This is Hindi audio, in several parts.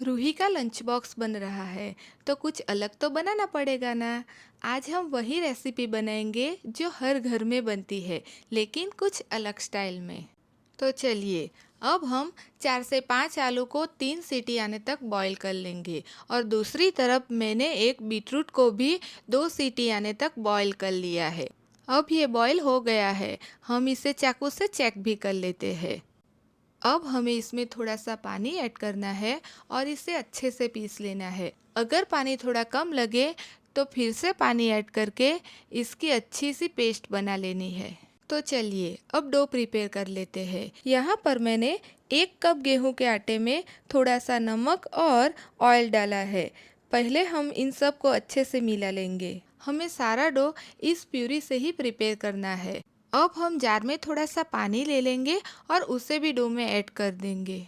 रूही का लंच बॉक्स बन रहा है तो कुछ अलग तो बनाना पड़ेगा ना। आज हम वही रेसिपी बनाएंगे जो हर घर में बनती है, लेकिन कुछ अलग स्टाइल में। तो चलिए, अब हम 4 से 5 आलू को 3 सीटी आने तक बॉईल कर लेंगे और दूसरी तरफ मैंने एक बीटरूट को भी 2 सीटी आने तक बॉईल कर लिया है। अब ये बॉईल हो गया है, हम इसे चाकू से चेक भी कर लेते हैं। अब हमें इसमें थोड़ा सा पानी ऐड करना है और इसे अच्छे से पीस लेना है। अगर पानी थोड़ा कम लगे तो फिर से पानी ऐड करके इसकी अच्छी सी पेस्ट बना लेनी है। तो चलिए, अब डो प्रिपेयर कर लेते हैं। यहाँ पर मैंने 1 कप गेहूं के आटे में थोड़ा सा नमक और ऑयल डाला है। पहले हम इन सब को अच्छे से मिला लेंगे। हमें सारा डो इस प्यूरी से ही प्रिपेयर करना है। अब हम जार में थोड़ा सा पानी ले लेंगे और उसे भी डो में ऐड कर देंगे।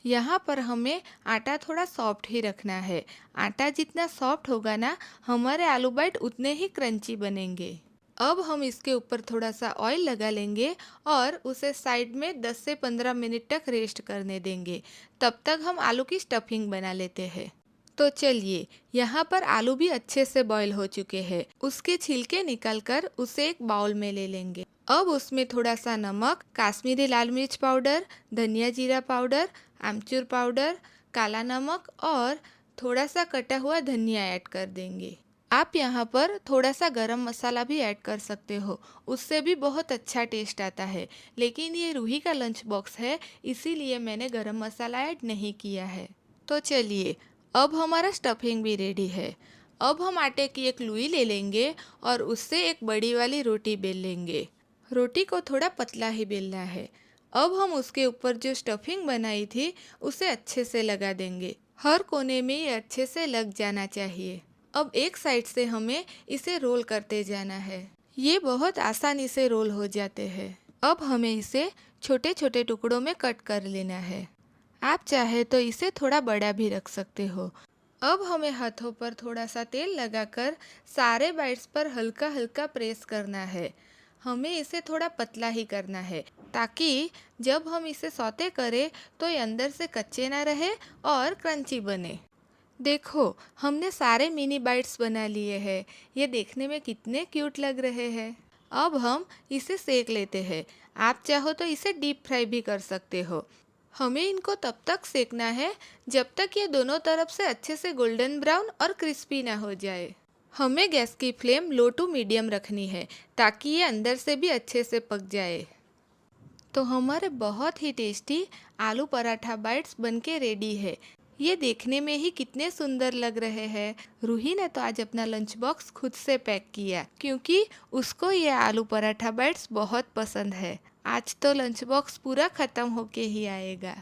यहाँ पर हमें आटा थोड़ा सॉफ्ट ही रखना है। आटा जितना सॉफ्ट होगा ना, हमारे आलू बाइट उतने ही क्रंची बनेंगे। अब हम इसके ऊपर थोड़ा सा ऑयल लगा लेंगे और उसे साइड में 10 से 15 मिनट तक रेस्ट करने देंगे। तब तक हम आलू की स्टफिंग बना लेते हैं। तो चलिए, यहाँ पर आलू भी अच्छे से बॉईल हो चुके हैं। उसके छिलके निकालकर उसे एक बाउल में ले लेंगे। अब उसमें थोड़ा सा नमक, काश्मीरी लाल मिर्च पाउडर, धनिया जीरा पाउडर, आमचूर पाउडर, काला नमक और थोड़ा सा कटा हुआ धनिया ऐड कर देंगे। आप यहाँ पर थोड़ा सा गरम मसाला भी ऐड कर सकते हो, उससे भी बहुत अच्छा टेस्ट आता है। लेकिन ये रूही का लंच बॉक्स है, इसीलिए मैंने गरम मसाला ऐड नहीं किया है। तो चलिए, अब हमारा स्टफिंग भी रेडी है। अब हम आटे की एक लुई ले लेंगे और उससे एक बड़ी वाली रोटी बेल लेंगे। रोटी को थोड़ा पतला ही बेलना है। अब हम उसके ऊपर जो स्टफिंग बनाई थी उसे अच्छे से लगा देंगे। हर कोने में ये अच्छे से लग जाना चाहिए। अब एक साइड से हमें इसे रोल करते जाना है। ये बहुत आसानी से रोल हो जाते हैं। अब हमें इसे छोटे छोटे टुकड़ों में कट कर लेना है। आप चाहे तो इसे थोड़ा बड़ा भी रख सकते हो। अब हमें हाथों पर थोड़ा सा तेल लगाकर सारे बाइट्स पर हल्का हल्का प्रेस करना है। हमें इसे थोड़ा पतला ही करना है, ताकि जब हम इसे सौते करें तो ये अंदर से कच्चे ना रहे और क्रंची बने। देखो, हमने सारे मिनी बाइट्स बना लिए हैं। ये देखने में कितने क्यूट लग रहे हैं। अब हम इसे सेक लेते हैं। आप चाहो तो इसे डीप फ्राई भी कर सकते हो। हमें इनको तब तक सेकना है जब तक ये दोनों तरफ से अच्छे से गोल्डन ब्राउन और क्रिस्पी ना हो जाए। हमें गैस की फ्लेम लो टू मीडियम रखनी है, ताकि ये अंदर से भी अच्छे से पक जाए। तो हमारे बहुत ही टेस्टी आलू पराठा बाइट्स बनके रेडी है। ये देखने में ही कितने सुंदर लग रहे हैं। रूही ने तो आज अपना लंच बॉक्स खुद से पैक किया, क्योंकि उसको ये आलू पराठा बाइट्स बहुत पसंद है। आज तो लंच बॉक्स पूरा खत्म होके ही आएगा।